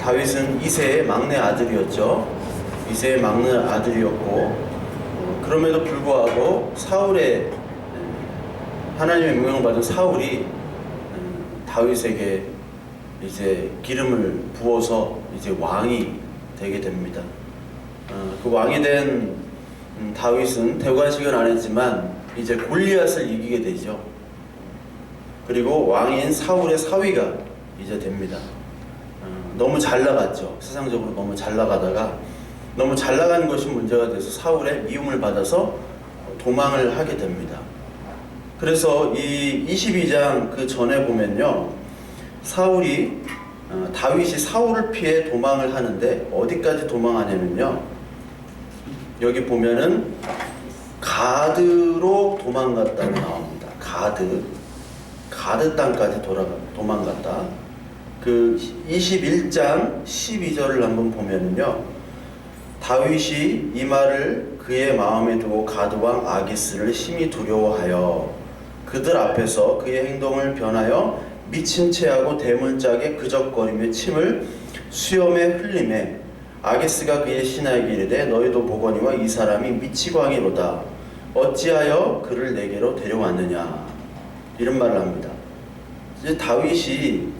다윗은 이새의 막내 아들이었죠. 이새의 막내 아들이었고, 그럼에도 불구하고 사울의 하나님의 명령을 받은 사울이 다윗에게 이제 기름을 부어서 이제 왕이 되게 됩니다. 그 왕이 된 다윗은 대관식은 안 했지만 이제 골리앗을 이기게 되죠. 그리고 왕인 사울의 사위가 이제 됩니다. 너무 잘 나갔죠. 세상적으로 너무 잘 나가다가 너무 잘 나가는 것이 문제가 돼서 사울의 미움을 받아서 도망을 하게 됩니다. 그래서 이 22장 그 전에 보면요, 다윗이 사울을 피해 도망을 하는데 어디까지 도망하냐면요, 여기 보면은 가드로 도망갔다고 나옵니다. 가드 땅까지 도망갔다. 그 21장 12절을 한번 보면은요, 다윗이 이 말을 그의 마음에 두고 가드왕 아기스를 심히 두려워하여 그들 앞에서 그의 행동을 변하여 미친 채하고 대문짝에 그적거리며 침을 수염에 흘리매 아기스가 그의 신하에게 이르되 너희도 보거니와 이 사람이 미치광이로다. 어찌하여 그를 내게로 데려왔느냐, 이런 말을 합니다. 이제 다윗이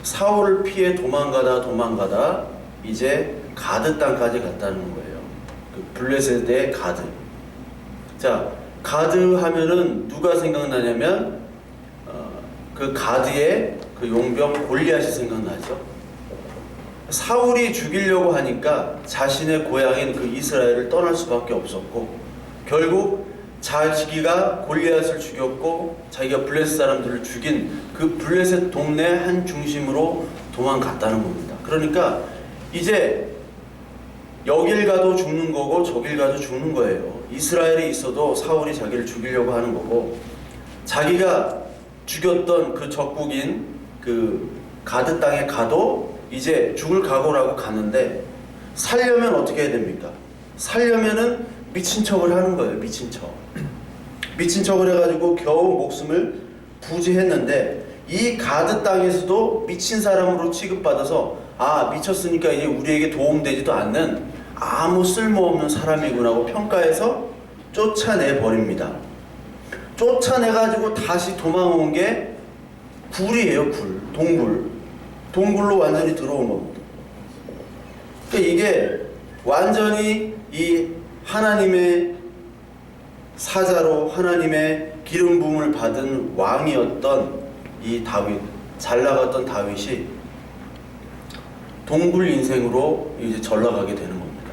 사울을 피해 도망가다 이제 가드 땅까지 갔다는 거예요. 그 블레셋의 가드. 자, 가드 하면은 누가 생각나냐면 그 가드의 그 용병 골리앗이 생각나죠. 사울이 죽이려고 하니까 자신의 고향인 그 이스라엘을 떠날 수밖에 없었고, 결국 자기가 골리앗을 죽였고 자기가 블레셋 사람들을 죽인 그 블레셋 동네 한 중심으로 도망갔다는 겁니다. 그러니까 이제 여길 가도 죽는 거고 저길 가도 죽는 거예요. 이스라엘에 있어도 사울이 자기를 죽이려고 하는 거고, 자기가 죽였던 그 적국인 그 가드 땅에 가도 이제 죽을 각오라고 가는데, 살려면 어떻게 해야 됩니까? 살려면은 미친 척을 하는 거예요. 미친 척을 해가지고 겨우 목숨을 부지했는데, 이 가드 땅에서도 미친 사람으로 취급받아서 미쳤으니까 이제 우리에게 도움되지도 않는 아무 쓸모없는 사람이구나 하고 평가해서 쫓아내버립니다. 쫓아내가지고 다시 도망온 게 굴이에요. 동굴로 완전히 들어온 겁니다. 그러니까 이게 완전히 이 하나님의 사자로 하나님의 기름 부음을 받은 왕이었던 이 다윗, 잘 나갔던 다윗이 동굴 인생으로 이제 전락하게 되는 겁니다.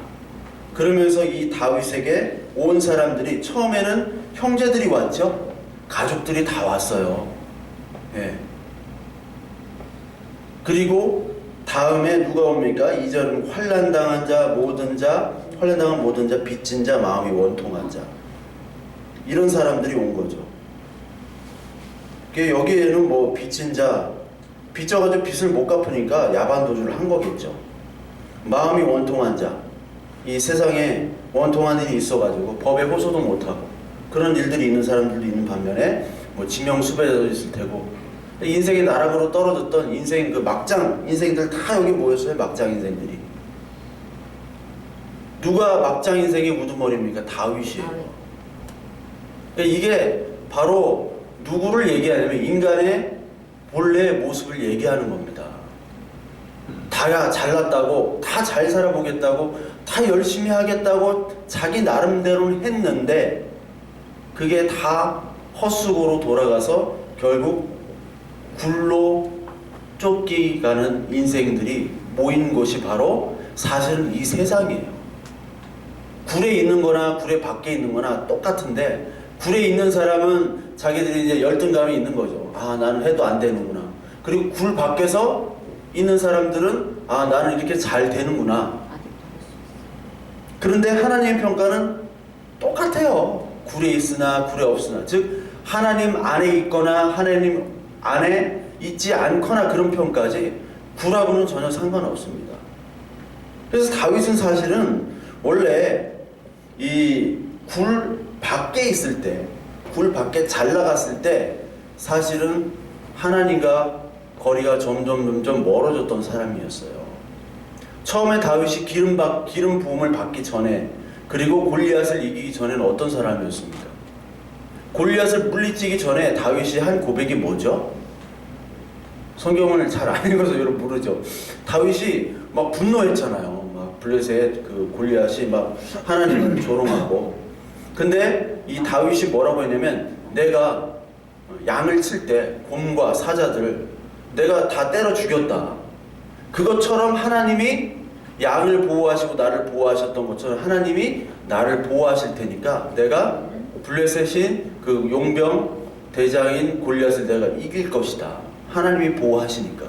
그러면서 이 다윗에게 온 사람들이, 처음에는 형제들이 왔죠. 가족들이 다 왔어요. 예. 그리고 다음에 누가 옵니까? 2절은 환난당한 모든 자, 빚진 자, 마음이 원통한 자, 이런 사람들이 온 거죠. 여기에는 뭐 빚진 자, 빚져가지고 빚을 못 갚으니까 야반도주를 한 거겠죠. 마음이 원통한 자, 이 세상에 원통한 일이 있어가지고 법에 호소도 못하고 그런 일들이 있는 사람들도 있는 반면에 뭐 지명수배자도 있을 테고, 인생의 나락으로 떨어졌던 인생 그 막장 인생들 다 여기 모였어요. 막장 인생들이. 누가 막장 인생의 우두머리입니까? 다윗이에요. 그러니까 이게 바로 누구를 얘기하냐면 인간의 본래의 모습을 얘기하는 겁니다. 다 잘났다고, 다 잘 살아보겠다고, 다 열심히 하겠다고 자기 나름대로 했는데 그게 다 헛수고로 돌아가서 결국 굴로 쫓기가는 인생들이 모인 곳이 바로 사실은 이 세상이에요. 굴에 있는 거나 굴에 밖에 있는 거나 똑같은데, 굴에 있는 사람은 자기들이 이제 열등감이 있는 거죠. 나는 해도 안 되는구나. 그리고 굴 밖에서 있는 사람들은 나는 이렇게 잘 되는구나. 그런데 하나님의 평가는 똑같아요. 굴에 있으나 굴에 없으나, 즉 하나님 안에 있거나 하나님 안에 있지 않거나 그런 평가지 굴하고는 전혀 상관없습니다. 그래서 다윗은 사실은 원래 이 굴 밖에 있을 때, 굴 밖에 잘 나갔을 때 사실은 하나님과 거리가 점점 멀어졌던 사람이었어요. 처음에 다윗이 기름 부음을 받기 전에, 그리고 골리앗을 이기기 전에는 어떤 사람이었습니까? 골리앗을 물리치기 전에 다윗이 한 고백이 뭐죠? 성경을 잘 안 읽어서 여러분 모르죠. 다윗이 막 분노했잖아요. 막 블레셋 그 골리앗이 막 하나님을 조롱하고. 근데 이 다윗이 뭐라고 했냐면, 내가 양을 칠 때 곰과 사자들 내가 다 때려 죽였다. 그것처럼 하나님이 양을 보호하시고 나를 보호하셨던 것처럼 하나님이 나를 보호하실 테니까 내가 블레셋인 그 용병 대장인 골리앗을 내가 이길 것이다. 하나님이 보호하시니까.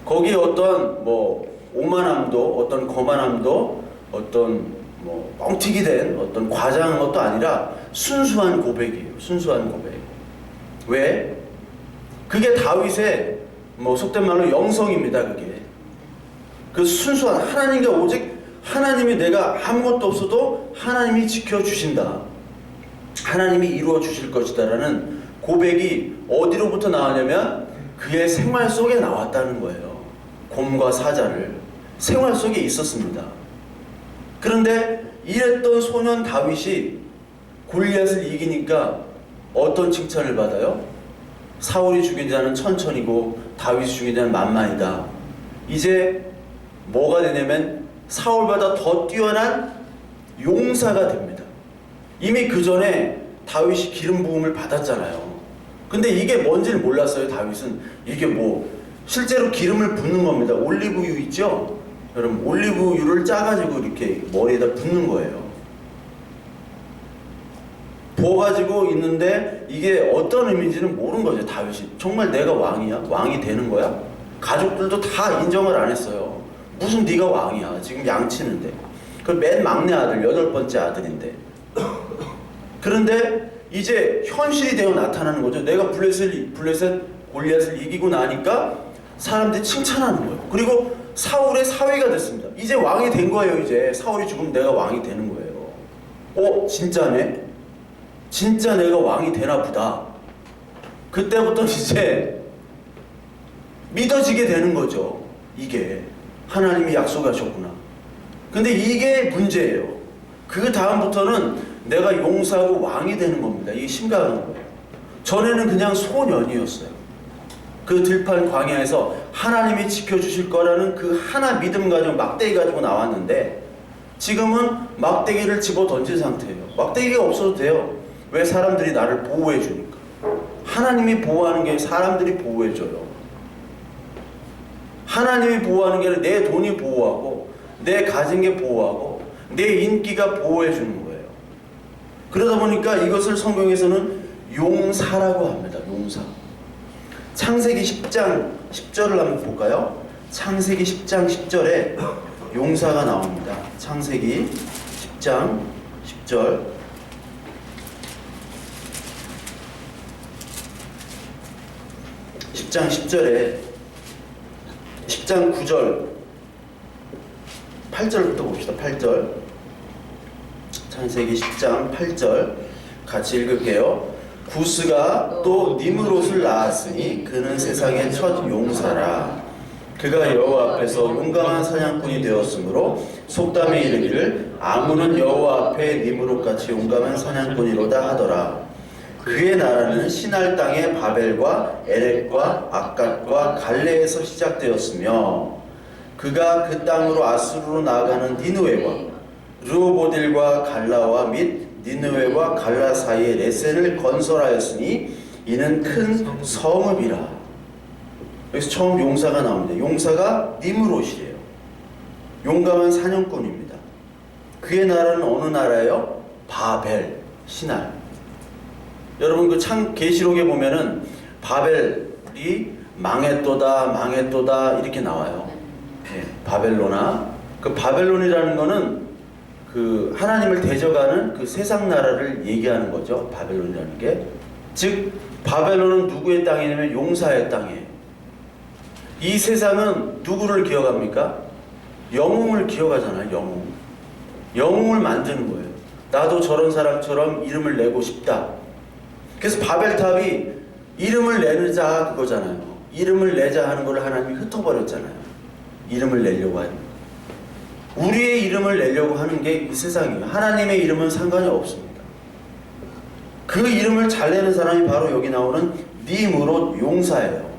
거기에 어떤 뭐 오만함도, 어떤 거만함도, 어떤 뭐 뻥튀기 된 어떤 과장한 것도 아니라 순수한 고백이에요. 순수한 고백. 왜? 그게 다윗의 뭐 속된 말로 영성입니다. 그게 그 순수한, 하나님과 오직 하나님이, 내가 아무것도 없어도 하나님이 지켜주신다, 하나님이 이루어 주실 것이다 라는 고백이 어디로부터 나왔냐면 그의 생활 속에 나왔다는 거예요. 곰과 사자를 생활 속에 있었습니다. 그런데 이랬던 소년 다윗이 골리앗을 이기니까 어떤 칭찬을 받아요? 사울이 죽인 자는 천천히고 다윗이 죽인 자는 만만이다. 이제 뭐가 되냐면 사울보다 더 뛰어난 용사가 됩니다. 이미 그 전에 다윗이 기름 부음을 받았잖아요. 근데 이게 뭔지를 몰랐어요. 다윗은 이게 뭐 실제로 기름을 붓는 겁니다. 올리브유 있죠? 여러분, 올리브유를 짜가지고 이렇게 머리에다 붓는 거예요. 부어가지고 있는데 이게 어떤 의미인지는 모르는 거죠. 다윗이 정말 내가 왕이야? 왕이 되는 거야? 가족들도 다 인정을 안 했어요. 무슨 네가 왕이야? 지금 양치는데. 그 맨 막내 아들, 8번째 아들인데. 그런데 이제 현실이 되어 나타나는 거죠. 내가 블레셋 골리앗을 이기고 나니까 사람들이 칭찬하는 거예요. 그리고 사울의 사위가 됐습니다. 이제 왕이 된 거예요. 이제 사울이 죽으면 내가 왕이 되는 거예요. 진짜네? 진짜 내가 왕이 되나 보다. 그때부터 이제 믿어지게 되는 거죠. 이게 하나님이 약속하셨구나. 근데 이게 문제예요. 그 다음부터는 내가 용사하고 왕이 되는 겁니다. 이게 심각한 거예요. 전에는 그냥 소년이었어요. 그 들판 광야에서 하나님이 지켜주실 거라는 그 하나 믿음 가지고 막대기 가지고 나왔는데 지금은 막대기를 집어 던진 상태예요. 막대기가 없어도 돼요. 왜? 사람들이 나를 보호해 주니까. 하나님이 보호하는 게 사람들이 보호해 줘요. 하나님이 보호하는 게 아니라 내 돈이 보호하고 내 가진 게 보호하고 내 인기가 보호해 주는 거예요. 그러다 보니까 이것을 성경에서는 용사라고 합니다. 용사. 창세기 10장 10절을 한번 볼까요? 창세기 10장 10절에 용사가 나옵니다. 창세기 10장 10절. 10장 10절에 10장 9절 8절부터 봅시다. 8절. 창세기 10장 8절 같이 읽을게요. 구스가 또 니므롯을 낳았으니 그는 세상의 첫 용사라. 그가 여호와 앞에서 용감한 사냥꾼이 되었으므로 속담에 이르기를 아무는 여호와 앞에 니므롯같이 용감한 사냥꾼이로다 하더라. 그의 나라는 시날 땅의 바벨과 에렉과 악갓과 갈레에서 시작되었으며 그가 그 땅으로 아수르로 나아가는 니느웨와 르호보딜과 갈라와 및 니느웨와 갈라 사이에 레센을 건설하였으니 이는 큰 성읍이라. 여기서 처음 용사가 나옵니다. 용사가 니므롯이에요. 용감한 사냥꾼입니다. 그의 나라는 어느 나라예요? 바벨, 시날. 여러분 그 계시록에 보면은 바벨이 망했도다 이렇게 나와요. 네, 바벨로나. 그 바벨론이라는 거는 그 하나님을 대적하는 그 세상 나라를 얘기하는 거죠. 바벨론이라는 게. 즉 바벨론은 누구의 땅이냐면 용사의 땅이에요. 이 세상은 누구를 기억합니까? 영웅을 기억하잖아요. 영웅을 만드는 거예요. 나도 저런 사람처럼 이름을 내고 싶다. 그래서 바벨탑이 이름을 내자 그거잖아요. 이름을 내자 하는 걸 하나님이 흩어버렸잖아요. 이름을 내려고 하는, 우리의 이름을 내려고 하는 게 이 세상이에요. 하나님의 이름은 상관이 없습니다. 그 이름을 잘 내는 사람이 바로 여기 나오는 니므롯 용사예요.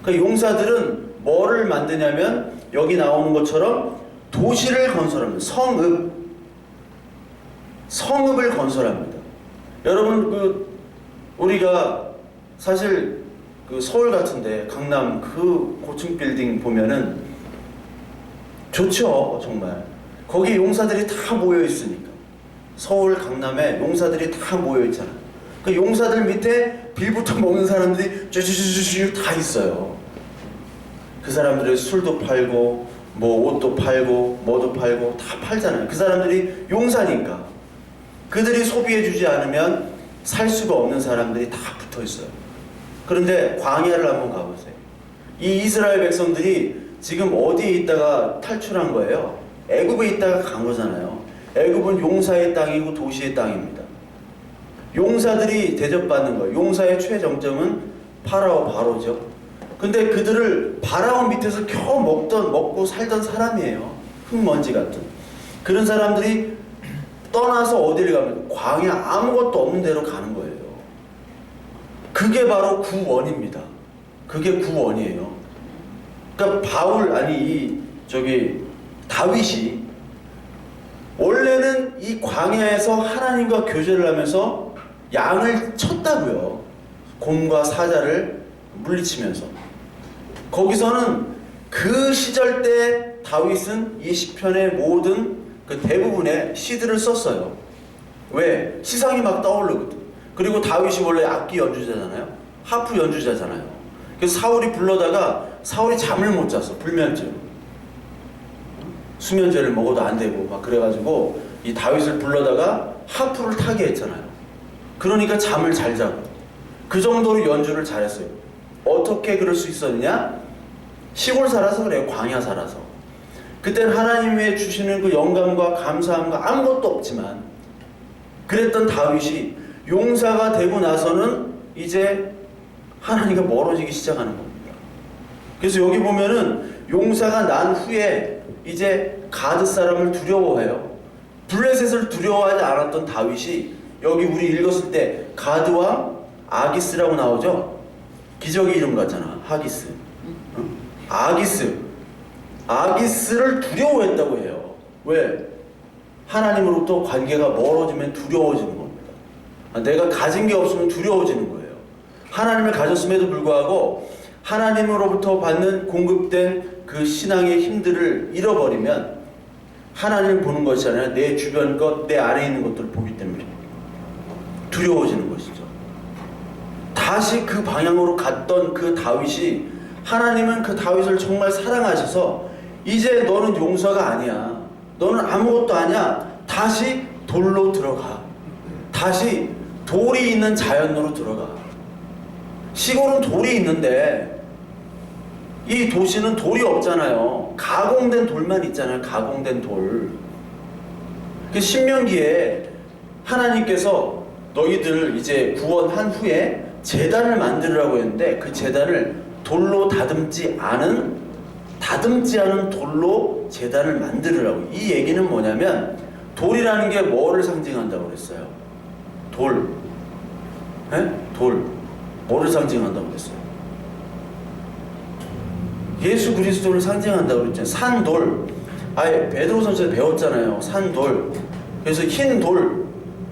그 용사들은 뭐를 만드냐면 여기 나오는 것처럼 도시를 건설합니다. 성읍을 건설합니다. 여러분, 우리가 사실 서울 같은데 강남 그 고층 빌딩 보면은 좋죠. 정말 거기 용사들이 다 모여 있으니까. 서울 강남에 용사들이 다 모여 있잖아요. 그 용사들 밑에 빌부터 먹는 사람들이 쭈쭈쭈쭈 다 있어요. 그 사람들이 술도 팔고 뭐 옷도 팔고 뭐도 팔고 다 팔잖아요. 그 사람들이 용사니까. 그들이 소비해주지 않으면 살 수가 없는 사람들이 다 붙어 있어요. 그런데 광야를 한번 가보세요. 이 이스라엘 백성들이 지금 어디에 있다가 탈출한 거예요? 애굽에 있다가 간 거잖아요. 애굽은 용사의 땅이고 도시의 땅입니다. 용사들이 대접받는 거예요. 용사의 최정점은 바로죠. 근데 그들을 바라온 밑에서 겨우 먹고 살던 사람이에요. 흙먼지 같은. 그런 사람들이 떠나서 어디를 가면 광야 아무것도 없는 데로 가는 거예요. 그게 바로 구원입니다. 그게 구원이에요. 그러니까 다윗이 원래는 이 광야에서 하나님과 교제를 하면서 양을 쳤다고요. 곰과 사자를 물리치면서. 거기서는 그 시절 때 다윗은 이 시편의 모든 그 대부분의 시들을 썼어요. 왜? 시상이 막 떠오르거든. 그리고 다윗이 원래 악기 연주자잖아요. 하프 연주자잖아요. 그래서 사울이 불러다가 사울이 잠을 못 잤어. 불면증. 수면제를 먹어도 안 되고 막 그래가지고 이 다윗을 불러다가 하프를 타게 했잖아요. 그러니까 잠을 잘 자고 그 정도로 연주를 잘했어요. 어떻게 그럴 수 있었느냐? 시골 살아서 그래요. 광야 살아서. 그때는 하나님의 주시는 그 영감과 감사함과 아무것도 없지만 그랬던 다윗이 용사가 되고 나서는 이제 하나님과 멀어지기 시작하는 겁니다. 그래서 여기 보면은 용사가 난 후에 이제 가드 사람을 두려워해요. 블레셋을 두려워하지 않았던 다윗이 여기 우리 읽었을 때 가드와 아기스라고 나오죠. 기적의 이름 같잖아. 하기스. 아기스를 두려워했다고 해요. 왜? 하나님으로부터 관계가 멀어지면 두려워지는 겁니다. 내가 가진 게 없으면 두려워지는 거예요. 하나님을 가졌음에도 불구하고 하나님으로부터 받는 공급된 그 신앙의 힘들을 잃어버리면 하나님을 보는 것이 아니라 내 주변 것, 내 안에 있는 것들을 보기 때문에 두려워지는 것이죠. 다시 그 방향으로 갔던 그 다윗이 하나님은 그 다윗을 정말 사랑하셔서 이제 너는 용서가 아니야. 너는 아무것도 아니야. 다시 돌로 들어가. 다시 돌이 있는 자연으로 들어가. 시골은 돌이 있는데 이 도시는 돌이 없잖아요. 가공된 돌만 있잖아요. 가공된 돌. 그 신명기에 하나님께서 너희들 이제 구원한 후에 제단을 만들으라고 했는데 그 제단을 돌로 다듬지 않은 돌로 제단을 만들으라고. 이 얘기는 뭐냐면 돌이라는 게 뭐를 상징한다고 그랬어요? 돌. 돌. 뭐를 상징한다고 그랬어요? 예수 그리스도를 상징한다고 그랬잖아요. 산돌. 베드로전서에 배웠잖아요. 산돌. 그래서 흰돌.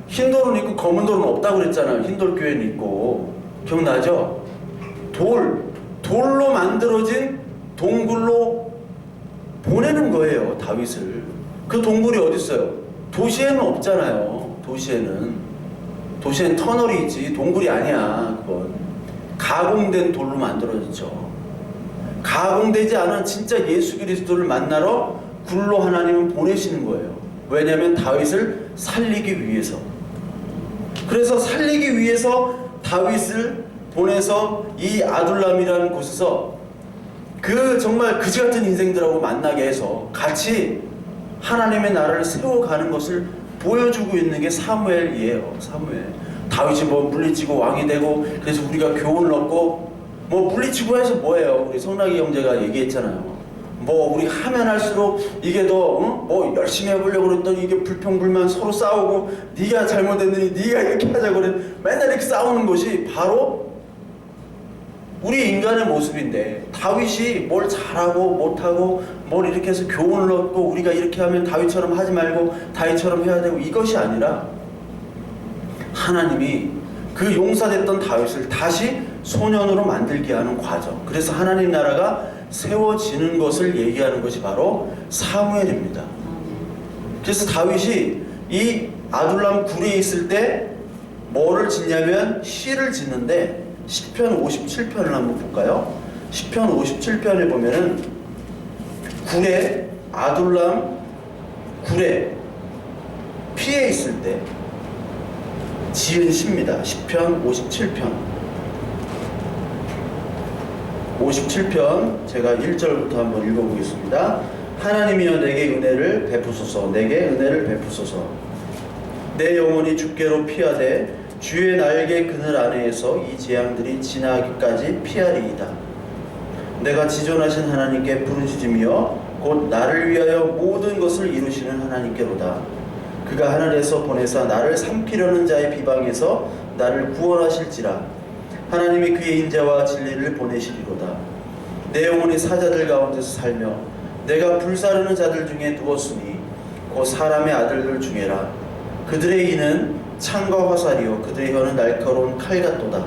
흰돌은 있고 검은 돌은 없다고 그랬잖아요. 흰돌 교회는 있고. 기억나죠? 돌로 만들어진 동굴로 보내는 거예요. 다윗을. 그 동굴이 어디 있어요? 도시에는 없잖아요. 도시에는 터널이 있지 동굴이 아니야. 그건 가공된 돌로 만들어졌죠. 가공되지 않은 진짜 예수 그리스도를 만나러 굴로 하나님은 보내시는 거예요. 왜냐하면 다윗을 살리기 위해서. 그래서 살리기 위해서 다윗을 보내서 이 아둘람이라는 곳에서 그 정말 그지 같은 인생들하고 만나게 해서 같이 하나님의 나라를 세워가는 것을 보여주고 있는 게 사무엘이에요. 사무엘. 다윗이 뭐 물리치고 왕이 되고 그래서 우리가 교훈을 얻고 뭐 물리치고 해서 뭐예요? 우리 성락이 형제가 얘기했잖아요. 뭐 우리 하면 할수록 이게 더 뭐 열심히 해보려고 그랬더니 이게 불평불만 서로 싸우고 네가 잘못했느니 네가 이렇게 하자고 그래 맨날 이렇게 싸우는 것이 바로 우리 인간의 모습인데, 다윗이 뭘 잘하고 못하고 뭘 이렇게 해서 교훈을 얻고 우리가 이렇게 하면 다윗처럼 하지 말고 다윗처럼 해야 되고 이것이 아니라 하나님이 그 용사됐던 다윗을 다시 소년으로 만들게 하는 과정, 그래서 하나님 나라가 세워지는 것을 얘기하는 것이 바로 사무엘입니다. 그래서 다윗이 이 아둘람 굴에 있을 때 뭐를 짓냐면 시를 짓는데, 시편 57편을 한번 볼까요? 시편 57편에 보면은 굴에, 아둘람 굴에 피해 있을 때 지은 시입니다. 시편 57편 57편 제가 1절부터 한번 읽어보겠습니다. 하나님이여 내게 은혜를 베푸소서, 내게 은혜를 베푸소서. 내 영혼이 주께로 피하되 주의 날개 그늘 안에서 이 재앙들이 지나기까지 피하리이다. 내가 지존하신 하나님께 부르짖으며 곧 나를 위하여 모든 것을 이루시는 하나님께로다. 그가 하늘에서 보내사 나를 삼키려는 자의 비방에서 나를 구원하실지라. 하나님이 그의 인자와 진리를 보내시리로다. 내 영혼이 사자들 가운데서 살며 내가 불사르는 자들 중에 누웠으니 곧 사람의 아들들 중에라. 그들의 이는 창과 화살이요 그들의 혀는 날카로운 칼 같도다.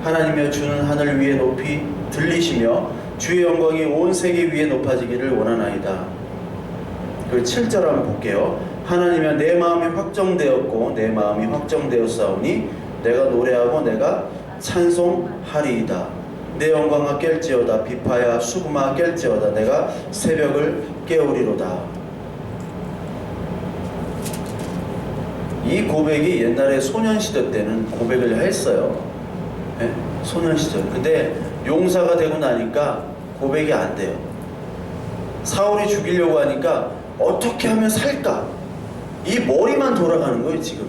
하나님이여 주는 하늘 위에 높이 들리시며 주의 영광이 온 세계 위에 높아지기를 원하나이다. 그 7절 한번 볼게요. 하나님이여 내 마음이 확정되었고 내 마음이 확정되었사오니 내가 노래하고 내가 찬송하리이다. 내 영광아 깰지어다. 비파야 수금아 깰지어다. 내가 새벽을 깨우리로다. 이 고백이 옛날에 소년시대 때는 고백을 했어요. 네? 소년시절. 근데 용사가 되고 나니까 고백이 안 돼요. 사울이 죽이려고 하니까 어떻게 하면 살까? 이 머리만 돌아가는 거예요 지금.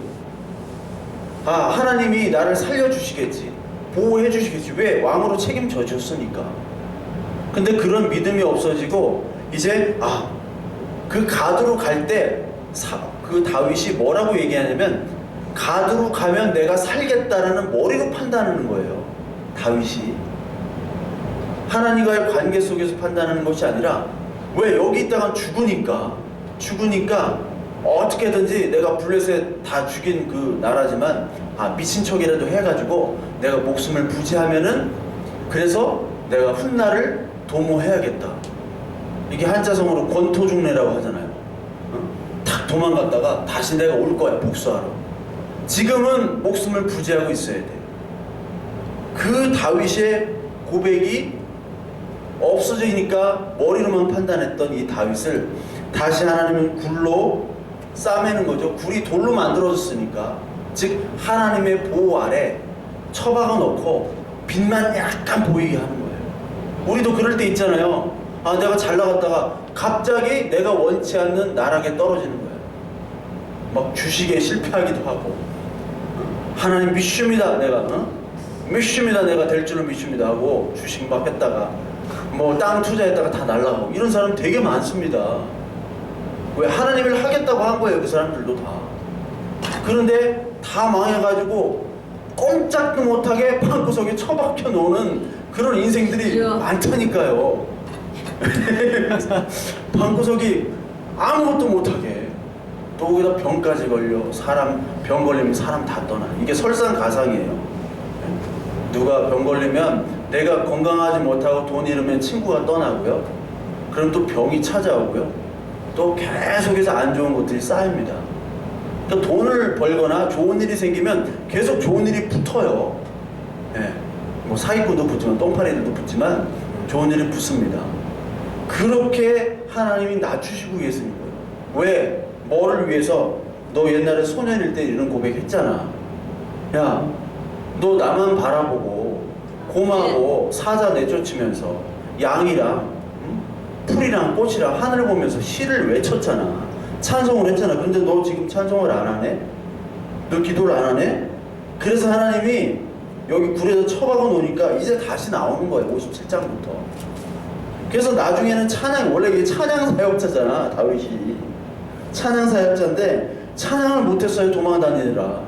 아, 하나님이 나를 살려주시겠지, 보호해 주시겠지. 왜? 왕으로 책임져 줬으니까. 근데 그런 믿음이 없어지고 이제 그 가드로 갈 때 그 다윗이 뭐라고 얘기하냐면 가드로 가면 내가 살겠다라는 머리로 판단하는 거예요. 다윗이 하나님과의 관계 속에서 판단하는 것이 아니라, 왜? 여기 있다가 죽으니까 어떻게든지 내가 블레셋 다 죽인 그 나라지만 미친 척이라도 해가지고 내가 목숨을 부지하면은, 그래서 내가 훗날을 도모해야겠다. 이게 한자성어로 권토중래라고 하잖아요. 탁 도망갔다가 다시 내가 올 거야, 복수하러. 지금은 목숨을 부지하고 있어야 돼. 그 다윗의 고백이 없어지니까 머리로만 판단했던 이 다윗을 다시 하나님은 굴로 싸매는 거죠. 굴이 돌로 만들어졌으니까, 즉 하나님의 보호 아래 처박아 놓고 빛만 약간 보이게 하는 거예요. 우리도 그럴 때 있잖아요. 내가 잘 나갔다가 갑자기 내가 원치 않는 나락에 떨어지는 거예요. 막 주식에 실패하기도 하고, 하나님 믿습니다, 내가 믿습니다, 내가 될 줄을 믿습니다 하고 주식 막 했다가 뭐 땅 투자했다가 다 날라가고, 이런 사람 되게 많습니다. 왜? 하나님을 하겠다고 한 거예요, 그 사람들도 다. 그런데 다 망해가지고 꼼짝도 못하게 방구석에 처박혀 놓는 그런 인생들이 많다니까요. 방구석이 아무것도 못하게, 또 거기다 병까지 걸려. 병 걸리면 사람 다 떠나. 이게 설상가상이에요. 누가 병 걸리면 내가 건강하지 못하고 돈 잃으면 친구가 떠나고요. 그럼 또 병이 찾아오고요. 또 계속해서 안 좋은 것들이 쌓입니다. 또 돈을 벌거나 좋은 일이 생기면 계속 좋은 일이 붙어요. 뭐 사기꾼도 붙지만, 똥파리들도 붙지만 좋은 일이 붙습니다. 그렇게 하나님이 낮추시고 계시는 거예요. 왜? 뭐를 위해서? 너 옛날에 소년일 때 이런 고백했잖아. 야, 너 나만 바라보고 곰하고 사자 내쫓으면서 양이랑 풀이랑 꽃이랑 하늘을 보면서 시를 외쳤잖아. 찬송을 했잖아. 근데 너 지금 찬송을 안 하네? 너 기도를 안 하네? 그래서 하나님이 여기 굴에서 처박아 놓으니까 이제 다시 나오는 거예요. 57장부터. 그래서 나중에는 원래 이게 찬양 사역자잖아, 다윗이. 찬양 사역자인데 찬양을 못했어요, 도망다니느라.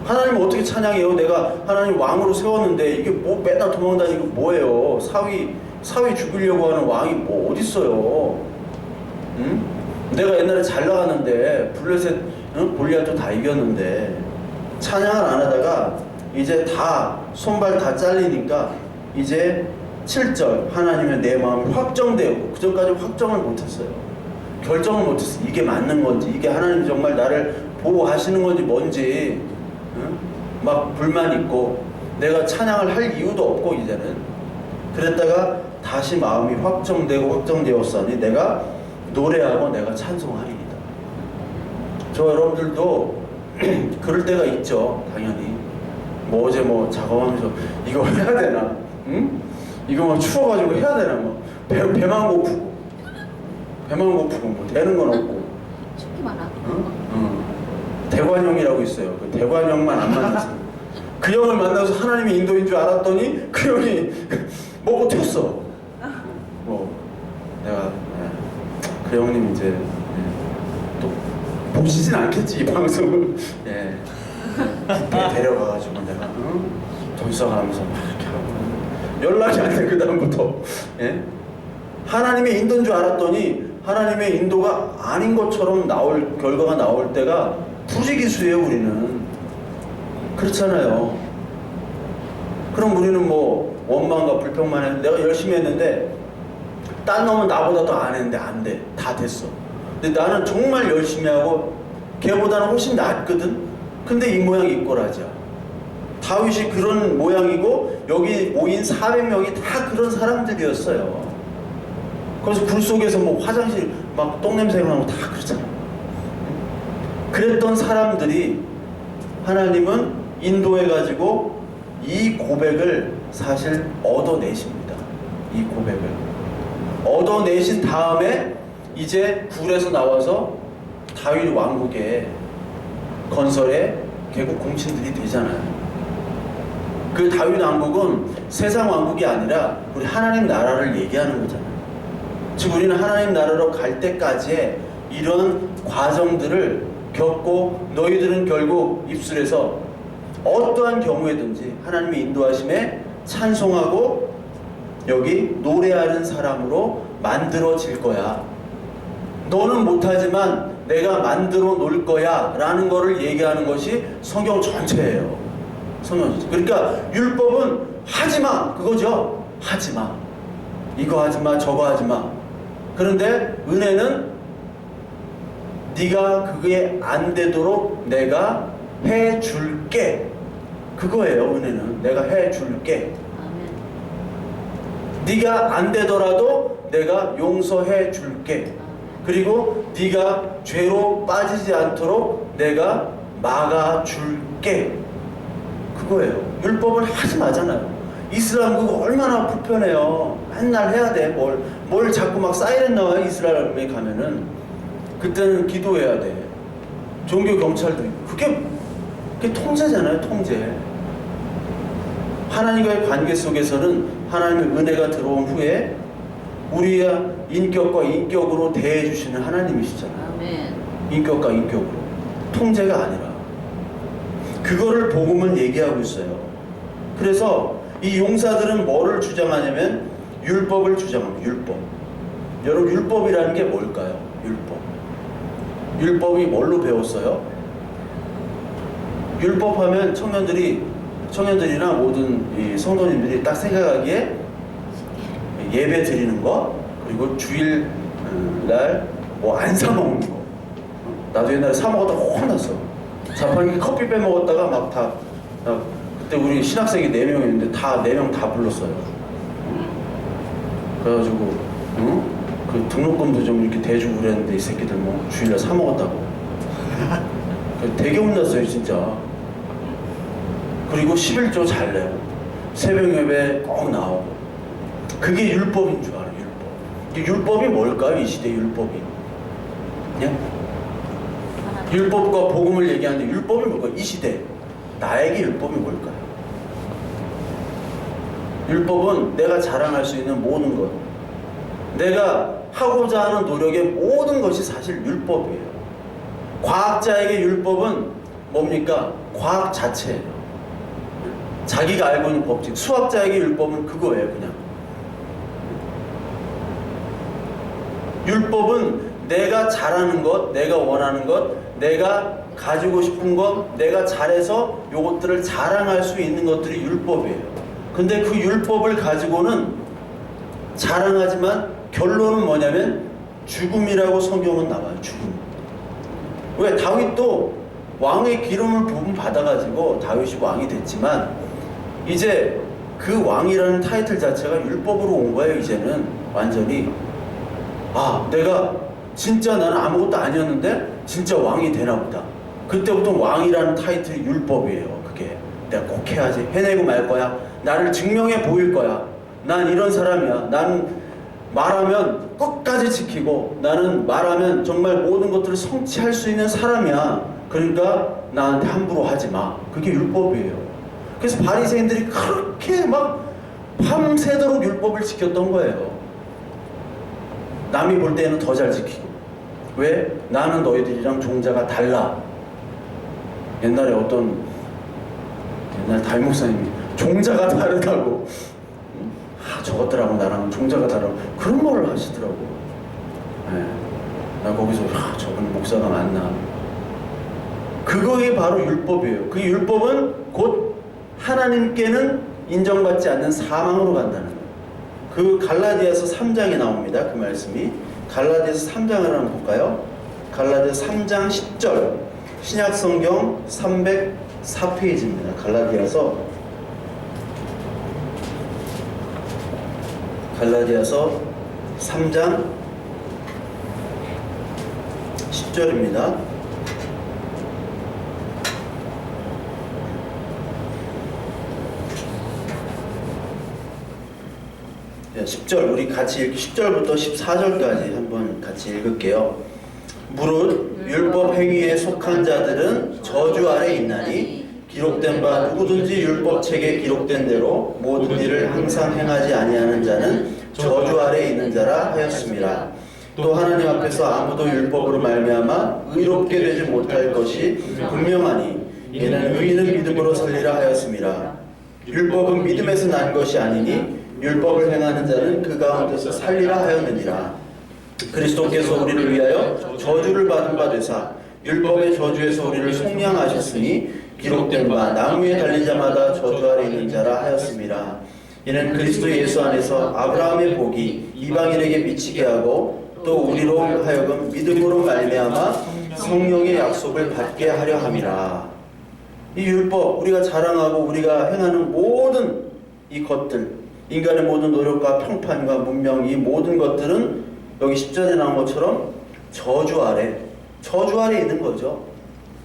하나님 어떻게 찬양해요? 내가 하나님 왕으로 세웠는데 이게 뭐 맨날 도망다니고 뭐예요? 사위 죽이려고 하는 왕이 뭐 어딨어요? 응? 내가 옛날에 잘 나갔는데 블레셋 골리앗도 다 이겼는데 찬양을 안 하다가 이제 다 손발 다 잘리니까 이제 7절 하나님의 내 마음이 확정되고 그 전까지 확정을 못했어요. 결정을 못했어요. 이게 맞는 건지 이게 하나님 정말 나를 보호하시는 건지 뭔지 응? 막 불만 있고 내가 찬양을 할 이유도 없고 이제는 그랬다가 다시 마음이 확정되었으니 내가 노래하고 내가 찬송하리이다. 저 여러분들도 그럴 때가 있죠. 당연히 뭐 어제 뭐 작업하면서 이거 해야 되나? 응? 이거 막 추워가지고 해야 되나? 뭐 배만 고프고 뭐 되는 건 없고 춥기만 하고. 응? 대관형이라고 있어요. 그 대관형만 안 만났어요. 그 형을 만나서 하나님의 인도인 줄 알았더니 그 형이 먹고 튀었어. 뭐 내가 그 형님 이제 또 보시진 않겠지 이 방송을. 예. 데려가가지고 내가 돈 써가면서 막 이렇게 하고 연락이 안 돼. 그 다음부터. 예? 하나님의 인도인 줄 알았더니 하나님의 인도가 아닌 것처럼 결과가 나올 때가 부지기수예요. 우리는 그렇잖아요. 그럼 우리는 뭐 원망과 불평만 했는데 내가 열심히 했는데 딴 놈은 나보다 더 안 했는데 안 돼. 다 됐어. 근데 나는 정말 열심히 하고 걔보다는 훨씬 낫거든. 근데 이 모양이 이꼬라지야. 다윗이 그런 모양이고 여기 모인 400명이 다 그런 사람들이었어요. 그래서 굴 속에서 뭐 화장실 막 똥냄새가 나고 다 그렇잖아. 그랬던 사람들이 하나님은 인도해가지고 이 고백을 사실 얻어내십니다. 이 고백을 얻어내신 다음에 이제 굴에서 나와서 다윗 왕국의 건설에 결국 공신들이 되잖아요. 그 다윗 왕국은 세상 왕국이 아니라 우리 하나님 나라를 얘기하는 거잖아요. 즉 우리는 하나님 나라로 갈 때까지의 이런 과정들을 겪고 너희들은 결국 입술에서 어떠한 경우에든지 하나님의 인도하심에 찬송하고 여기 노래하는 사람으로 만들어질 거야. 너는 못하지만 내가 만들어 놓을 거야 라는 거를 얘기하는 것이 성경 전체예요. 성경 전체. 그러니까 율법은 하지마 그거죠. 하지마 이거 하지마 저거 하지마. 그런데 은혜는 네가 그게 안 되도록 내가 해줄게. 그거예요. 은혜는 내가 해줄게. 네가 안 되더라도 내가 용서해 줄게. 그리고 네가 죄로 빠지지 않도록 내가 막아줄게. 그거예요. 율법을 하지 마잖아요. 이슬람국 얼마나 불편해요. 맨날 해야 돼. 뭘 자꾸 막 사이렌 나와요. 이스라엘에 가면은 그때는 기도해야 돼. 종교 경찰도 있고. 그게 통제잖아요. 통제. 하나님과의 관계 속에서는 하나님의 은혜가 들어온 후에 우리의 인격과 인격으로 대해주시는 하나님이시잖아요. 아멘. 인격과 인격으로. 통제가 아니라. 그거를 복음은 얘기하고 있어요. 그래서 이 용사들은 뭐를 주장하냐면 율법을 주장합니다. 율법. 여러분 율법이라는 게 뭘까요? 율법. 율법이 뭘로 배웠어요? 율법하면 청년들이나 모든 이 성도님들이 딱 생각하기에 예배 드리는 거, 그리고 주일 날 뭐 안 사 먹는 거. 나도 옛날에 사 먹었다가 혼났어. 자판기 커피 빼먹었다가 막 다 그때 우리 신학생이 4명 있는데 다 4명 다 불렀어요. 그래가지고 그 등록금도 좀 이렇게 대주고 그랬는데 이 새끼들 뭐 주일날 사 먹었다고. 되게 혼났어요 진짜. 그리고 11조 잘 내고 새벽 예배 꼭 나오고. 그게 율법인 줄 알아요. 율법이 뭘까요? 이 시대 율법이. 예? 율법과 복음을 얘기하는데 율법이 뭘까요? 이 시대 나에게 율법이 뭘까요? 율법은 내가 자랑할 수 있는 모든 것, 내가 하고자 하는 노력의 모든 것이 사실 율법이에요. 과학자에게 율법은 뭡니까? 과학 자체예요. 자기가 알고 있는 법칙. 수학자에게 율법은 그거예요, 그냥. 율법은 내가 잘하는 것, 내가 원하는 것, 내가 가지고 싶은 것, 내가 잘해서 요것들을 자랑할 수 있는 것들이 율법이에요. 근데 그 율법을 가지고는 자랑하지만 결론은 뭐냐면 죽음이라고 성경은 나와요. 죽음. 왜? 다윗도 왕의 기름을 부분 받아가지고 다윗이 왕이 됐지만 이제 그 왕이라는 타이틀 자체가 율법으로 온 거예요. 이제는 완전히. 아, 내가 진짜 나는 아무것도 아니었는데 진짜 왕이 되나 보다. 그때부터 왕이라는 타이틀이 율법이에요. 그게 내가 꼭 해야지. 해내고 말 거야. 나를 증명해 보일 거야. 난 이런 사람이야. 난 말하면 끝까지 지키고, 나는 말하면 정말 모든 것들을 성취할 수 있는 사람이야. 그러니까 나한테 함부로 하지 마. 그게 율법이에요. 그래서 바리새인들이 그렇게 막 밤새도록 율법을 지켰던 거예요. 남이 볼 때는 더 잘 지키고. 왜? 나는 너희들이랑 종자가 달라. 옛날에 옛날 담임 목사님이 종자가 다르다고, 저것들하고 나랑 종자가 다르고 그런 말을 하시더라고. 네. 나 거기서 저분 목사가 맞나. 그거에 바로 율법이에요. 그 율법은 곧 하나님께는 인정받지 않는 사망으로 간다는 거예요. 그 갈라디아서 3장에 나옵니다. 그 말씀이. 갈라디아서 3장을 한번 볼까요? 갈라디아서 3장 10절. 신약성경 304페이지입니다. 갈라디아서 3장 10절입니다. 네, 10절 우리 같이 읽기 10절부터 14절까지 한번 같이 읽을게요. 무릇 율법 행위에 속한 자들은 저주 아래 있나니 기록된 바 누구든지 율법책에 기록된 대로 모든 일을 항상 행하지 아니하는 자는 저주 아래 있는 자라 하였습니다. 또 하나님 앞에서 아무도 율법으로 말미암아 의롭게 되지 못할 것이 분명하니 이는 의인은 믿음으로 살리라 하였습니다. 율법은 믿음에서 난 것이 아니니 율법을 행하는 자는 그 가운데서 살리라 하였느니라. 그리스도께서 우리를 위하여 저주를 받은 바 되사 율법의 저주에서 우리를 속량하셨으니 기록된 바 나무에 달린 자마다 저주 아래 있는 자라 하였습니다. 이는 그리스도 예수 안에서 아브라함의 복이 이방인에게 미치게 하고 또 우리로 하여금 믿음으로 말미암아 성령의 약속을 받게 하려 함이라. 이 율법, 우리가 자랑하고 우리가 행하는 모든 이 것들, 인간의 모든 노력과 평판과 문명, 이 모든 것들은 여기 10절에 나온 것처럼 저주 아래 있는 거죠.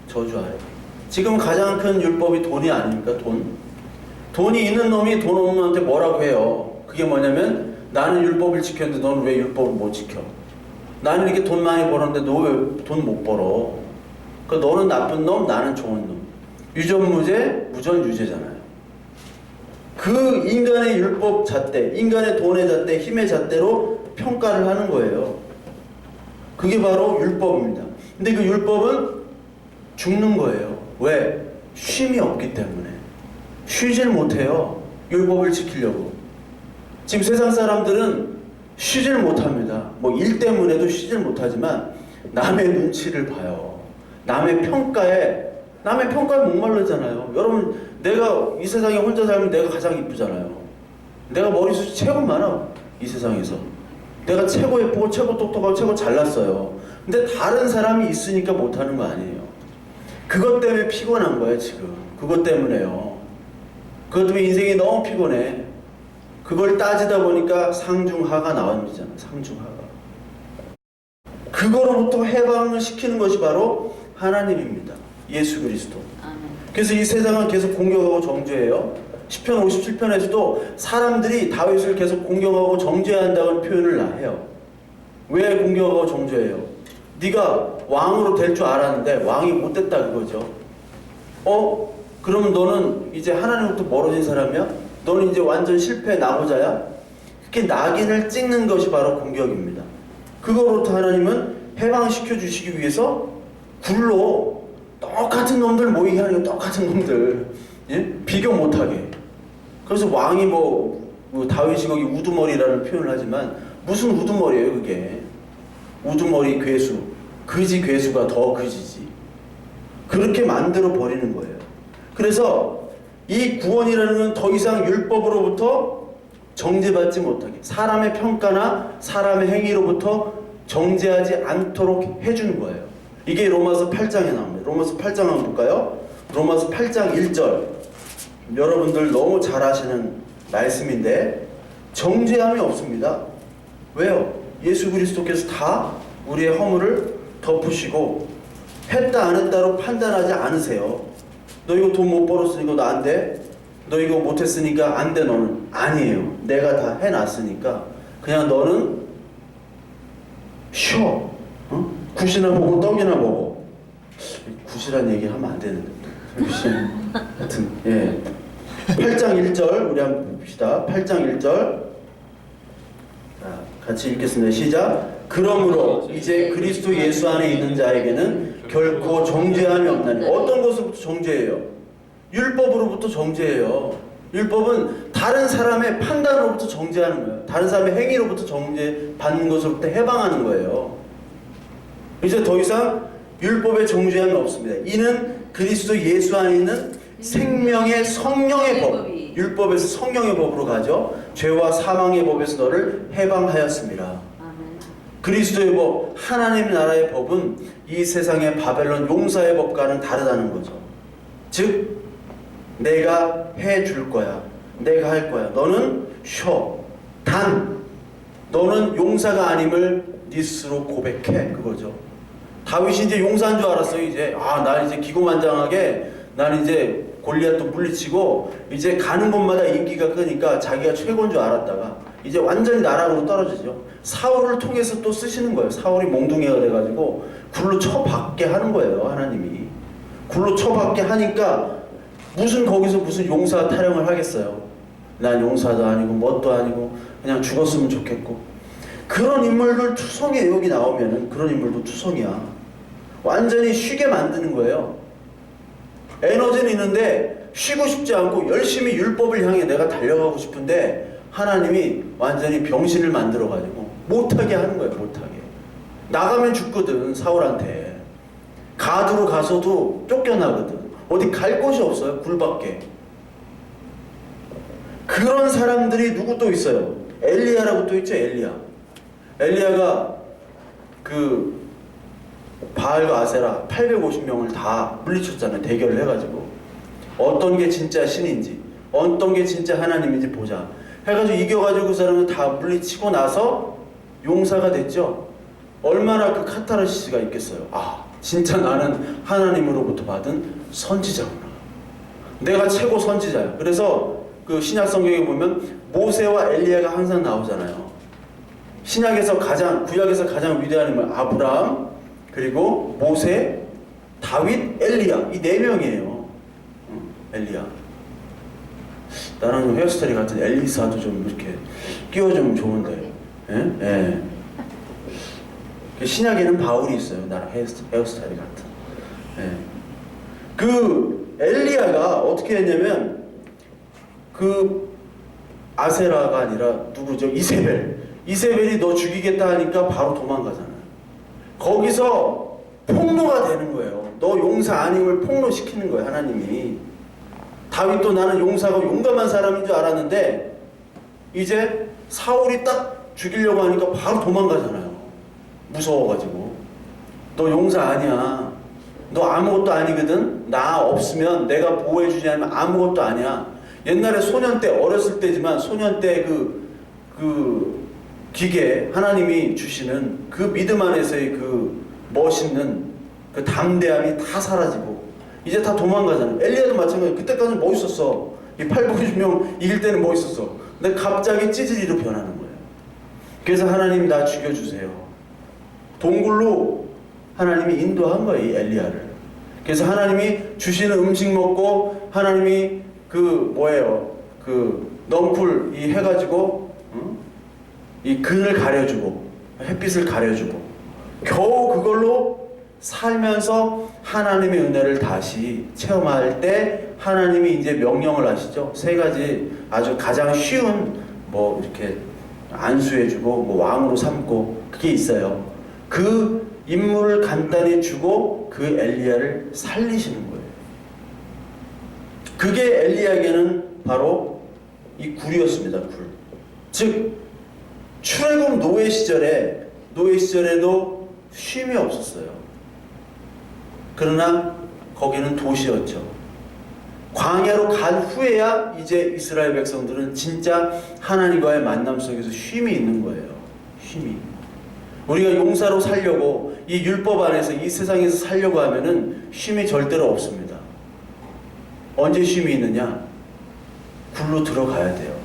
저주 아래. 지금 가장 큰 율법이 돈이 아닙니까? 돈이 있는 놈이 돈 없는 놈한테 뭐라고 해요? 그게 뭐냐면 나는 율법을 지켰는데 너는 왜 율법을 못 지켜? 나는 이렇게 돈 많이 벌었는데 너 왜 돈 못 벌어? 그 너는 나쁜 놈, 나는 좋은 놈. 유전무죄, 무전유죄잖아요. 그 인간의 율법 잣대, 인간의 돈의 잣대, 힘의 잣대로 평가를 하는 거예요. 그게 바로 율법입니다. 근데 그 율법은 죽는 거예요. 왜? 쉼이 없기 때문에. 쉬질 못해요. 율법을 지키려고. 지금 세상 사람들은 쉬질 못합니다. 뭐 일 때문에도 쉬질 못하지만 남의 눈치를 봐요. 남의 평가에 목말르잖아요. 여러분, 내가 이 세상에 혼자 살면 내가 가장 이쁘잖아요. 내가 머리숱이 최고 많아. 이 세상에서. 내가 최고 예쁘고 최고 똑똑하고 최고 잘났어요. 근데 다른 사람이 있으니까 못하는 거 아니에요. 그것 때문에 피곤한 거예요, 지금. 그것 때문에요. 그것 때문에 인생이 너무 피곤해. 그걸 따지다 보니까 상중하가 나옵니다. 상중하가. 그거로부터 해방을 시키는 것이 바로 하나님입니다. 예수 그리스도. 그래서 이 세상은 계속 공격하고 정죄해요. 시편 57편에서도 사람들이 다윗을 계속 공격하고 정죄해야 한다는 표현을 해요. 왜 공격하고 정죄해요? 네가 왕으로 될 줄 알았는데 왕이 못 됐다 그거죠. 그러면 너는 이제 하나님부터 멀어진 사람이야? 너는 이제 완전 실패 낙오자야? 그렇게 낙인을 찍는 것이 바로 공격입니다. 그거로부터 하나님은 해방시켜 주시기 위해서 굴로 똑같은 놈들 모이게 하는 거, 똑같은 놈들, 예? 비교 못하게. 그래서 왕이 다윗이 거기 우두머리라는 표현을 하지만 무슨 우두머리예요 그게. 우두머리 괴수, 그지 괴수가 더 그지지. 그렇게 만들어 버리는 거예요. 그래서 이 구원이라는 건 더 이상 율법으로부터 정죄받지 못하게, 사람의 평가나 사람의 행위로부터 정죄하지 않도록 해주는 거예요. 이게 로마서 8장에 나옵니다. 로마서 8장 한번 볼까요? 로마서 8장 1절. 여러분들 너무 잘 아시는 말씀인데 정죄함이 없습니다. 왜요? 예수 그리스도께서 다 우리의 허물을 덮으시고 했다 안 했다로 판단하지 않으세요. 너 이거 돈 못 벌었으니까 너 안 돼? 너 이거 못했으니까 안 돼 너는? 아니에요. 내가 다 해놨으니까 그냥 너는 쉬어. 어? 굿이나 먹고 떡이나 먹어. 굿이란 얘기 하면 안 되는데. 하여튼 예. 8장 1절 우리 한번 봅시다. 8장 1절. 자, 같이 읽겠습니다. 시작. 그러므로 이제 그리스도 예수 안에 있는 자에게는 결코 정죄함이 없나니. 어떤 것으로부터 정죄해요? 율법으로부터 정죄해요. 율법은 다른 사람의 판단으로부터 정죄하는 거예요. 다른 사람의 행위로부터 정죄받는 것으로부터 해방하는 거예요. 이제 더 이상 율법의 정죄함이 없습니다. 이는 그리스도 예수 안에 있는 생명의 성령의 법, 율법에서 성령의 법으로 가죠. 죄와 사망의 법에서 너를 해방하였습니다. 그리스도의 법, 하나님 나라의 법은 이 세상의 바벨론 용사의 법과는 다르다는 거죠. 즉 내가 해줄 거야. 내가 할 거야. 너는 쉬어. 단 너는 용사가 아님을 네 스스로 고백해. 그거죠. 다윗이 이제 용사인 줄 알았어요. 이제 나 이제 기고만장하게 난 이제 골리앗도 물리치고 이제 가는 곳마다 인기가 끄니까 자기가 최고인 줄 알았다가 이제 완전히 나락으로 떨어지죠. 사울을 통해서 또 쓰시는 거예요. 사울이 몽둥이가 돼가지고 굴로 쳐박게 하는 거예요. 하나님이 굴로 쳐박게 하니까 거기서 무슨 용사 타령을 하겠어요. 난 용사도 아니고 뭣도 아니고 그냥 죽었으면 좋겠고. 그런 인물들 투성이에요. 여기 나오면은 그런 인물도 투성이야. 완전히 쉬게 만드는 거예요. 에너지는 있는데 쉬고 싶지 않고 열심히 율법을 향해 내가 달려가고 싶은데 하나님이 완전히 병신을 만들어가지고 못하게 하는 거예요. 못하게. 나가면 죽거든. 사울한테. 가드로 가서도 쫓겨나거든. 어디 갈 곳이 없어요. 굴밖에. 그런 사람들이 누구 또 있어요. 엘리야라고 또 있죠. 엘리야가 그 바알과 아세라 850명을 다 물리쳤잖아요. 대결을 해가지고 어떤 게 진짜 신인지 어떤 게 진짜 하나님인지 보자 해가지고 이겨가지고 그 사람을 다 물리치고 나서 용사가 됐죠. 얼마나 그 카타르시스가 있겠어요. 진짜 나는 하나님으로부터 받은 선지자구나. 내가 최고 선지자야. 그래서 그 신약 성경에 보면 모세와 엘리야가 항상 나오잖아요. 신약에서 구약에서 가장 위대한 인물 아브라함, 그리고 모세, 다윗, 엘리야. 이 4명이에요. 엘리야. 나는 헤어스타일 같은 엘리사도 좀 이렇게 끼워주면 좋은데. 예? 예. 신약에는 바울이 있어요. 나랑 헤어스타일 같은. 예. 그 엘리야가 어떻게 했냐면 그 아세라가 아니라 누구죠? 이세벨이 너 죽이겠다 하니까 바로 도망가잖아요. 거기서 폭로가 되는 거예요. 너 용사 아님을 폭로시키는 거예요. 하나님이. 다윗도 나는 용사고 용감한 사람인 줄 알았는데 이제 사울이 딱 죽이려고 하니까 바로 도망가잖아요. 무서워가지고. 너 용사 아니야. 너 아무것도 아니거든. 나 없으면 내가 보호해주지 않으면 아무것도 아니야. 옛날에 소년 때 어렸을 때지만 소년 때 그 기계 하나님이 주시는 그 믿음 안에서의 그 멋있는 그 담대함이 다 사라지고 이제 다 도망가잖아요. 엘리야도 마찬가지예요. 그때까지는 멋있었어. 이 850명 이길 때는 멋있었어. 근데 갑자기 찌질이로 변하는 거예요. 그래서 하나님 나 죽여주세요. 동굴로 하나님이 인도한 거예요. 이 엘리야를. 그래서 하나님이 주시는 음식 먹고 하나님이 그 넝쿨 이 해가지고 이 근을 가려주고 햇빛을 가려주고 겨우 그걸로 살면서 하나님의 은혜를 다시 체험할 때 하나님이 이제 명령을 하시죠. 세 가지 아주 가장 쉬운 뭐 이렇게 안수해주고 뭐 왕으로 삼고 그게 있어요. 그 임무를 간단히 주고 그 엘리야를 살리시는 거예요. 그게 엘리야에게는 바로 이 굴이었습니다. 굴. 즉 출애굽 노예 시절에도 쉼이 없었어요. 그러나 거기는 도시였죠. 광야로 간 후에야 이제 이스라엘 백성들은 진짜 하나님과의 만남 속에서 쉼이 있는 거예요. 쉼이. 우리가 용사로 살려고 이 율법 안에서 이 세상에서 살려고 하면은 쉼이 절대로 없습니다. 언제 쉼이 있느냐? 굴로 들어가야 돼요.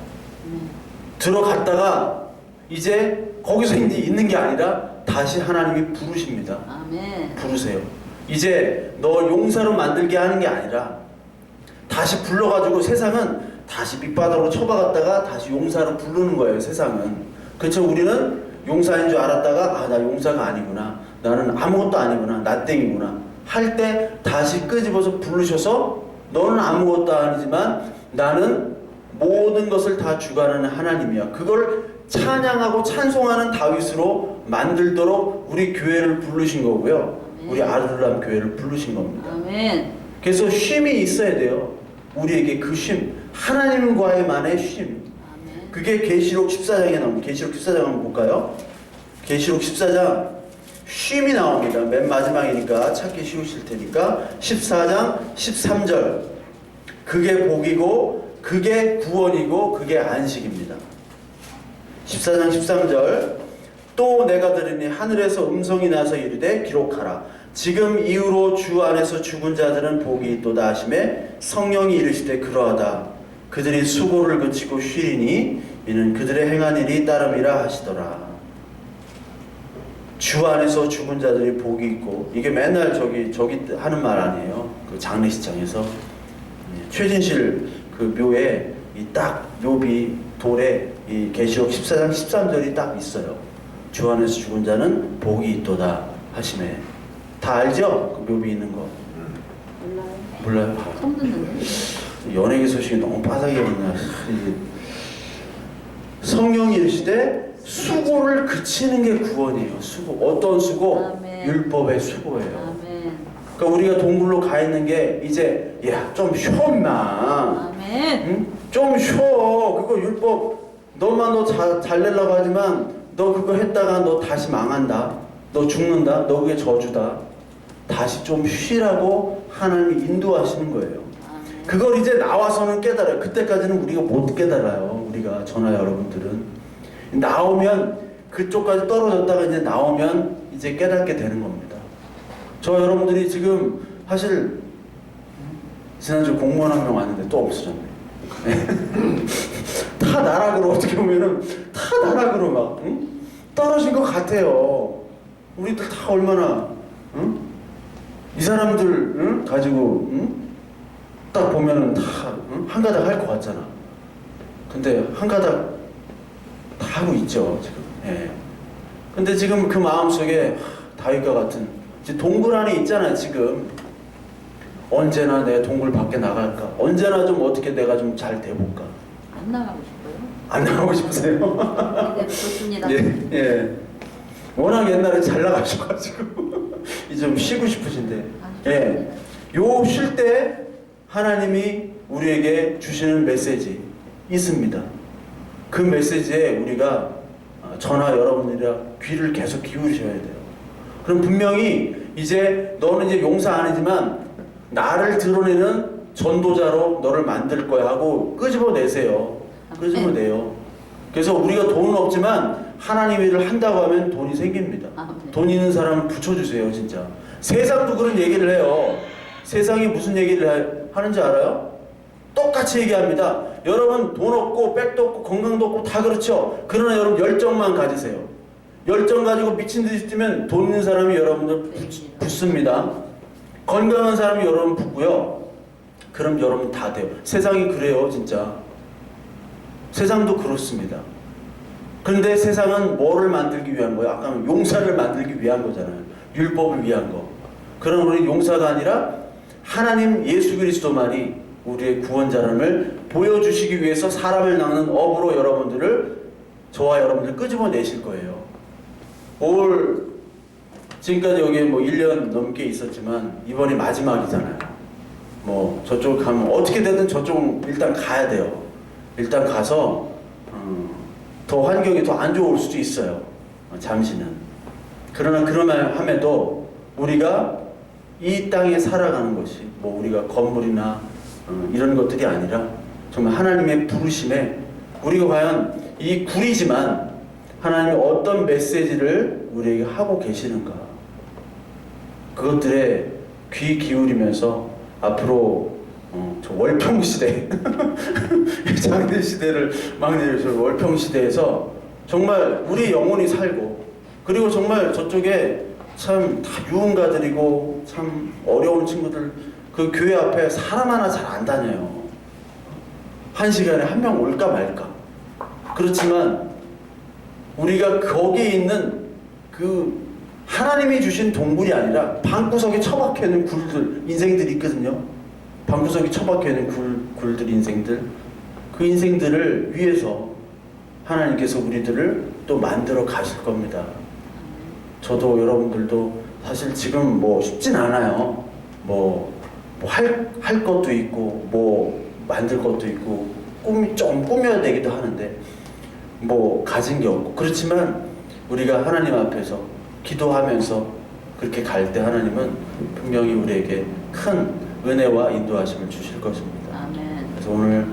들어갔다가 이제 거기서 이제 있는 게 아니라 다시 하나님이 부르십니다. 아멘. 부르세요. 이제 너 용사로 만들게 하는 게 아니라 다시 불러가지고 세상은 다시 밑바닥으로 쳐박았다가 다시 용사로 부르는 거예요. 세상은. 그렇죠. 우리는 용사인 줄 알았다가 나 용사가 아니구나. 나는 아무것도 아니구나. 나땡이구나. 할 때 다시 끄집어서 부르셔서 너는 아무것도 아니지만 나는 모든 것을 다 주관하는 하나님이야. 그걸 찬양하고 찬송하는 다윗으로 만들도록 우리 교회를 부르신 거고요. 우리 아들람 교회를 부르신 겁니다. 아멘. 그래서 쉼이 있어야 돼요. 우리에게 그 쉼, 하나님과의만의 쉼. 아멘. 그게 계시록 14장에 나옵니다. 계시록 14장 한번 볼까요? 계시록 14장 쉼이 나옵니다. 맨 마지막이니까 찾기 쉬우실 테니까 14장 13절 그게 복이고 그게 구원이고 그게 안식입니다. 14장 13절 또 내가 들으니 하늘에서 음성이 나서 이르되 기록하라. 지금 이후로 주 안에서 죽은 자들은 복이 있도다 하시매 성령이 이르시되 그러하다. 그들이 수고를 그치고 쉬리니 이는 그들의 행한 일이 따름이라 하시더라. 주 안에서 죽은 자들이 복이 있고 이게 맨날 저기 하는 말 아니에요. 그 장례식장에서 최진실 그 묘에 이 딱 묘비 돌에 이 계시록 14장 13절이 딱 있어요. 주 안에서 죽은 자는 복이 있도다 하시네. 다 알죠? 그 묘비 있는 거. 몰라요? 처음 듣는데. 연예계 소식이 너무 빠삭하게 있나. 성령이 이르시되 수고를 그치는 게 구원이에요. 수고. 어떤 수고? 아멘. 율법의 수고예요. 아멘. 그러니까 우리가 동굴로 가 있는 게 이제 야 좀 쉬어 임마. 아멘. 응? 좀 쉬어. 그거 율법 너만 너 잘 내려고 하지만 너 그거 했다가 너 다시 망한다. 너 죽는다. 너 그게 저주다. 다시 좀 쉬라고 하나님이 인도하시는 거예요. 아멘. 그걸 이제 나와서는 깨달아요. 그때까지는 우리가 못 깨달아요. 우리가 저나 여러분들은 나오면 그쪽까지 떨어졌다가 이제 나오면 이제 깨닫게 되는 겁니다. 저 여러분들이 지금 사실 지난주 공무원 한 명 왔는데 또 없어졌네. 다 나락으로 어떻게 보면은 다 나락으로 막 응? 떨어진 것 같아요. 우리들 다 얼마나 응? 이 사람들 응? 가지고 응? 딱 보면은 다 응? 한 가닥 할 것 같잖아. 근데 한 가닥 다 하고 있죠 지금. 예. 근데 지금 그 마음속에 다윗과 같은 동굴 안에 있잖아 지금. 언제나 내 동굴 밖에 나갈까? 언제나 좀 어떻게 내가 좀 잘 돼볼까? 안 나가고 싶어요? 안 나가고 싶으세요? 네, 좋습니다. 예, 예. 워낙 옛날에 잘 나가셔가지고 이제 좀 쉬고 싶으신데. 예. 요 쉴 때 하나님이 우리에게 주시는 메시지 있습니다. 그 메시지에 우리가 저나 여러분들이랑 귀를 계속 기울이셔야 돼요. 그럼 분명히 이제 너는 이제 용사 아니지만 나를 드러내는 전도자로 너를 만들 거야 하고 끄집어내세요. 끄집어내요. 그래서 우리가 돈은 없지만 하나님 일을 한다고 하면 돈이 생깁니다. 돈 있는 사람을 붙여주세요. 진짜 세상도 그런 얘기를 해요. 세상이 무슨 얘기를 하는지 알아요? 똑같이 얘기합니다. 여러분 돈 없고 백도 없고 건강도 없고 다 그렇죠. 그러나 여러분 열정만 가지세요. 열정 가지고 미친 듯이 뛰면 돈 있는 사람이 여러분들 붙습니다. 건강한 사람이 여러분 붙고요. 그럼 여러분 다 돼요. 세상이 그래요 진짜. 세상도 그렇습니다. 그런데 세상은 뭐를 만들기 위한 거예요? 아까 용사를 만들기 위한 거잖아요. 율법을 위한 거. 그런 우리 용사가 아니라 하나님 예수 그리스도만이 우리의 구원자람을 보여주시기 위해서 사람을 낚는 업으로 여러분들을, 저와 여러분들 끄집어내실 거예요. 올 지금까지 여기에 뭐 1년 넘게 있었지만 이번이 마지막이잖아요. 뭐 저쪽 가면 어떻게 되든 저쪽 일단 가야 돼요. 일단 가서 더 환경이 더 안 좋을 수도 있어요. 잠시는. 그러나 그러면 함에도 우리가 이 땅에 살아가는 것이 뭐 우리가 건물이나 이런 것들이 아니라 정말 하나님의 부르심에 우리가 과연 이 굴이지만 하나님이 어떤 메시지를 우리에게 하고 계시는가, 그것들에 귀 기울이면서 앞으로 저 월평시대 장대 시대를 막내려서 월평시대에서 정말 우리 영혼이 살고, 그리고 정말 저쪽에 참 다 유흥가들이고 참 어려운 친구들, 그 교회 앞에 사람 하나 잘 안 다녀요. 한 시간에 한 명 올까 말까. 그렇지만 우리가 거기에 있는 그 하나님이 주신 동굴이 아니라 방구석에 처박혀 있는 굴들, 인생들이 있거든요. 방구석에 처박혀 있는 굴들, 인생들, 그 인생들을 위해서 하나님께서 우리들을 또 만들어 가실 겁니다. 저도 여러분들도 사실 지금 뭐 쉽진 않아요. 할 것도 있고 뭐 만들 것도 있고 좀 꾸며야 되기도 하는데 뭐 가진 게 없고, 그렇지만 우리가 하나님 앞에서 기도하면서 그렇게 갈 때 하나님은 분명히 우리에게 큰 은혜와 인도하심을 주실 것입니다. 아멘. 그래서 오늘